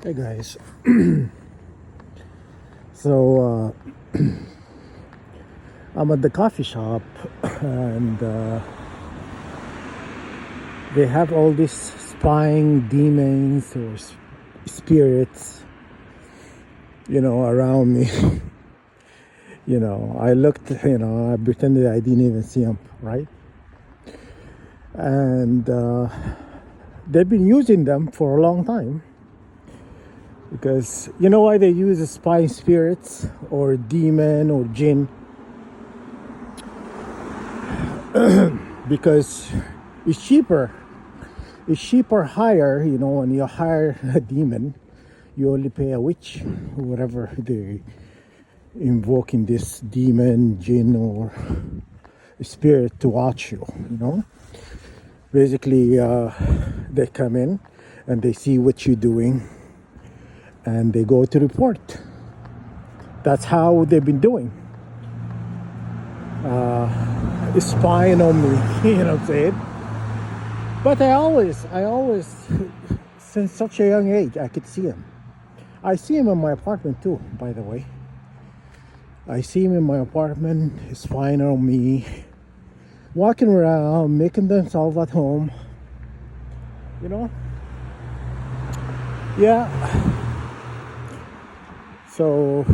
Hey guys, so I'm at the coffee shop and they have all these spying demons or spirits, around me. I looked, I pretended I didn't even see them, right? And they've been using them for a long time because you know why they use the spying spirits or demon or jinn? Because it's cheaper. It's cheaper hire, when you hire a demon, you only pay a witch, whatever they invoking this demon, jinn, or spirit to watch you. Basically, they come in and they see what you're doing and they go to report. That's how they've been doing. Spying on me, you know what I'm saying? But I always, since such a young age, I could see him. I see him in my apartment too, by the way. I see him in my apartment, spying on me, walking around, making themselves at home. Yeah. So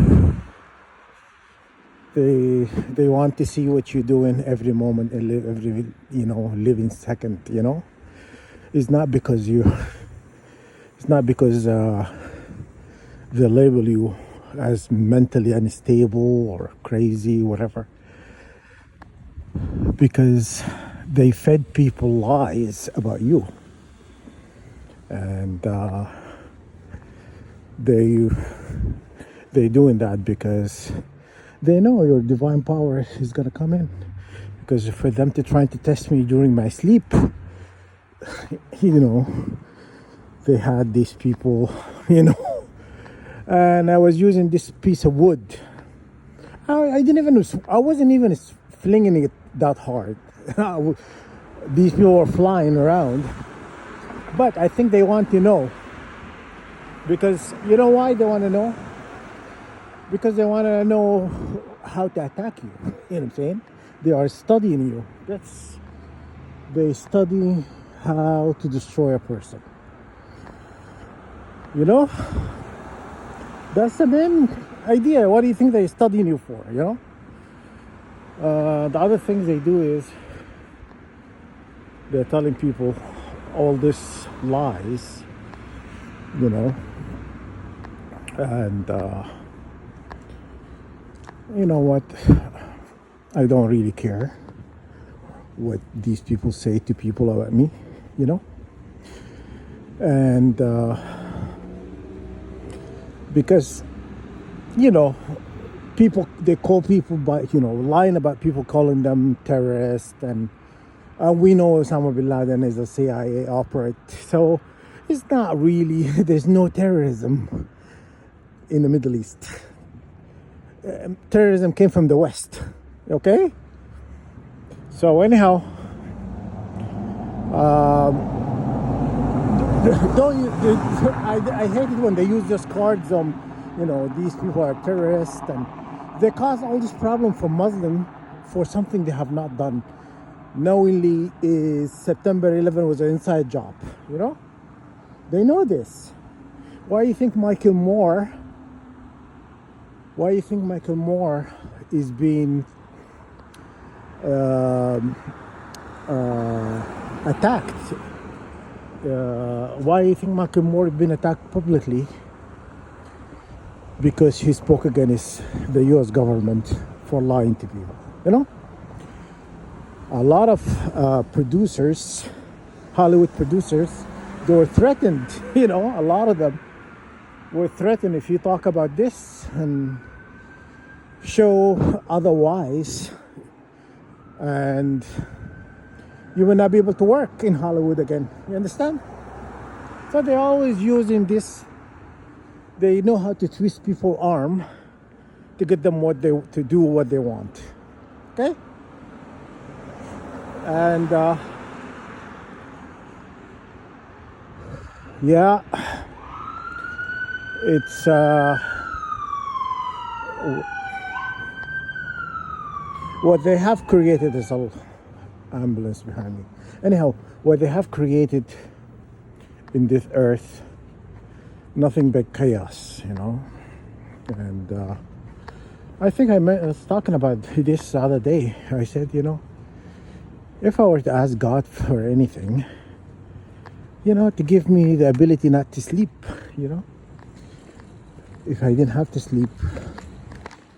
they want to see what you're doing every moment and every living second. It's not because they label you as mentally unstable or crazy, whatever, because they fed people lies about you, and they doing that because they know your divine power is gonna come in. Because for them to try to test me during my sleep, they had these people, and I was using this piece of wood. I wasn't even flinging it that hard. These people were flying around, but I think they want to know, because you know why they want to know? Because they want to know how to attack you. You know what I'm saying? They are studying you. They study how to destroy a person. That's the main idea. What do you think they're studying you for? The other things they do is they're telling people all this lies, and you know what? I don't really care what these people say to people about me, and because people, they call people by lying about people, calling them terrorists, and we know Osama bin Laden is a CIA operative, so it's not really there's no terrorism in the Middle East. Terrorism came from the West. Okay, so anyhow, don't you, I hate it when they use just cards on, these people are terrorists, and they cause all this problem for Muslim for something they have not done. Knowingly, is September 11 was an inside job. They know this. Why do you think Michael Moore is being attacked? Why do you think Michael Moore has been attacked publicly? Because he spoke against the US government for lying to people. A lot of producers, Hollywood producers, they were threatened. A lot of them were threatened. If you talk about this and show otherwise, and you will not be able to work in Hollywood again. You understand? So they're always using this. They know how to twist people's arm to get them to do what they want. Okay? And yeah, It's what they have created is a ambulance behind me. Anyhow, what they have created in this earth, nothing but chaos, And I think I was talking about this the other day. I said, if I were to ask God for anything, to give me the ability not to sleep, if I didn't have to sleep,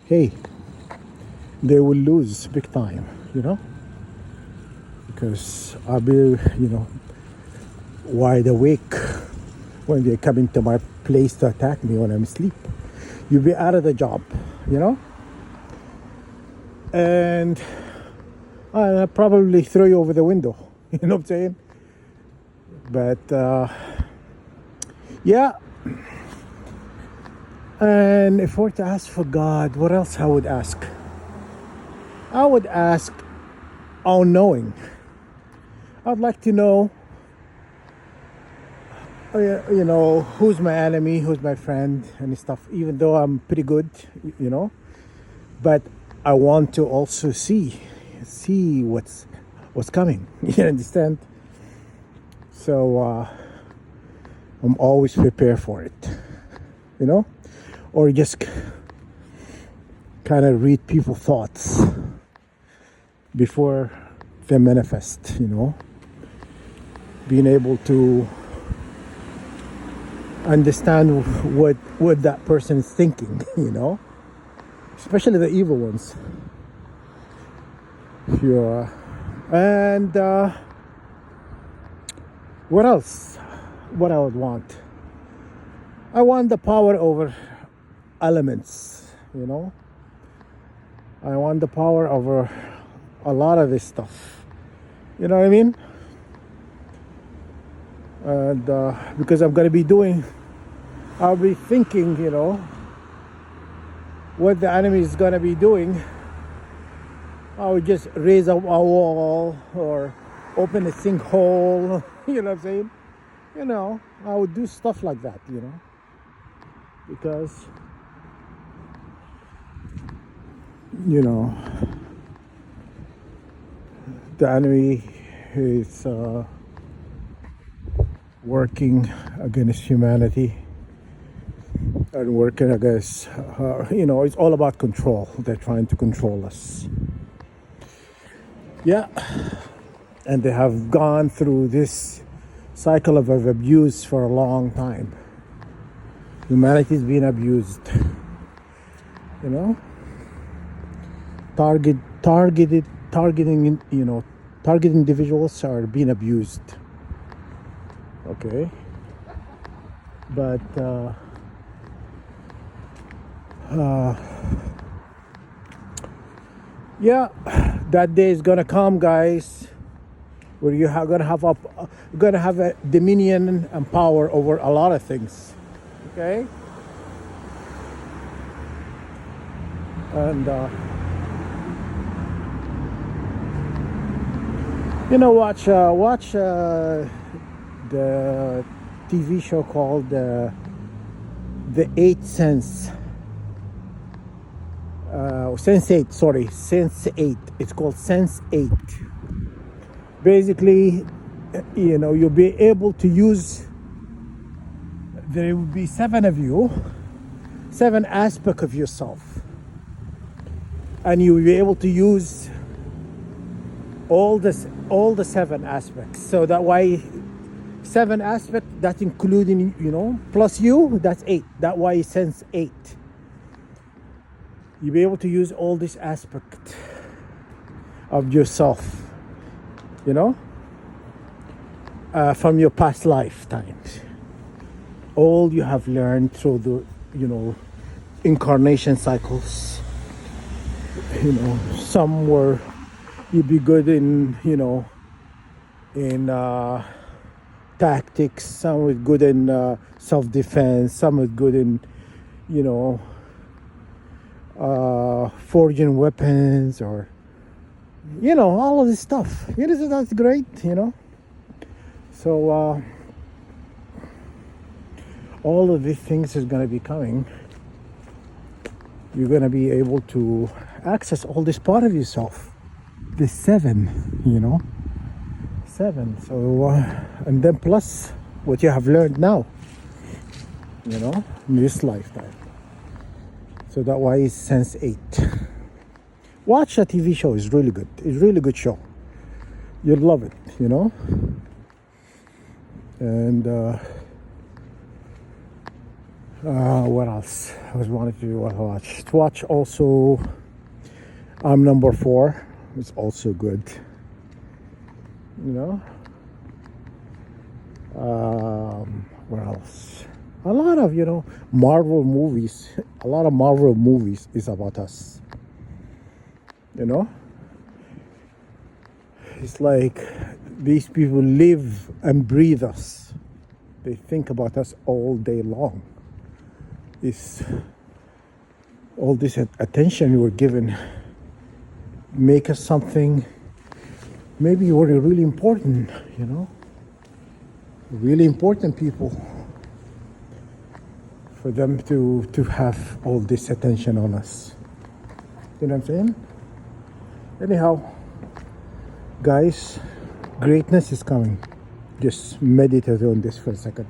hey, they will lose big time, because I'll be, wide awake when they come into my place to attack me when I'm asleep. You'll be out of the job, and I'll probably throw you over the window, you know what I'm saying? But yeah, and if I were to ask for God, what else I would ask? I would ask all knowing. I'd like to know, who's my enemy, who's my friend, and stuff, even though I'm pretty good, but I want to also see what's coming. You understand? So I'm always prepared for it, or just kind of read people's thoughts before they manifest, being able to understand what that person is thinking, especially the evil ones. Yeah. And what else? What I would want? I want the power over elements, I want the power over a lot of this stuff. You know what I mean? And because I'll be thinking, what the enemy is gonna be doing. I would just raise a wall or open a sinkhole. You know what I'm saying? I would do stuff like that. Because the enemy is working against humanity and working against, it's all about control. They're trying to control us. Yeah, and they have gone through this cycle of abuse for a long time. Humanity's been abused, targeting target individuals are being abused. Okay, but yeah, that day is gonna come, guys, where you are gonna have a dominion and power over a lot of things. Okay, and watch the TV show called The Eighth Sense. Sense8, sorry, Sense8. It's called Sense8. Basically, you'll be able to use. There will be 7 of you, 7 aspects of yourself, and you will be able to use all the 7 aspects. So that way, 7 aspects, that's including, plus you, that's 8. That way, Sense8. You'll be able to use all this aspect of yourself, from your past lifetimes. All you have learned through the, incarnation cycles. Some were, you'd be good in, in tactics. Some were good in self-defense. Some were good in, forging weapons, or all of this stuff. That's great. So all of these things is going to be coming. You're going to be able to access all this part of yourself, this seven, seven. So and then plus what you have learned now, in this lifetime. So that why it's sense 8. Watch the TV show. It's really good. It's a really good show. You'll love it, And what else? I was wanting to watch. To watch also I'm Number 4. It's also good. What else? A lot of Marvel movies. A lot of Marvel movies is about us. It's like these people live and breathe us. They think about us all day long. It's all this attention we're given make us something. Maybe you're really important, really important people. For them to have all this attention on us. You know what I'm saying? Anyhow, guys, greatness is coming. Just meditate on this for a second.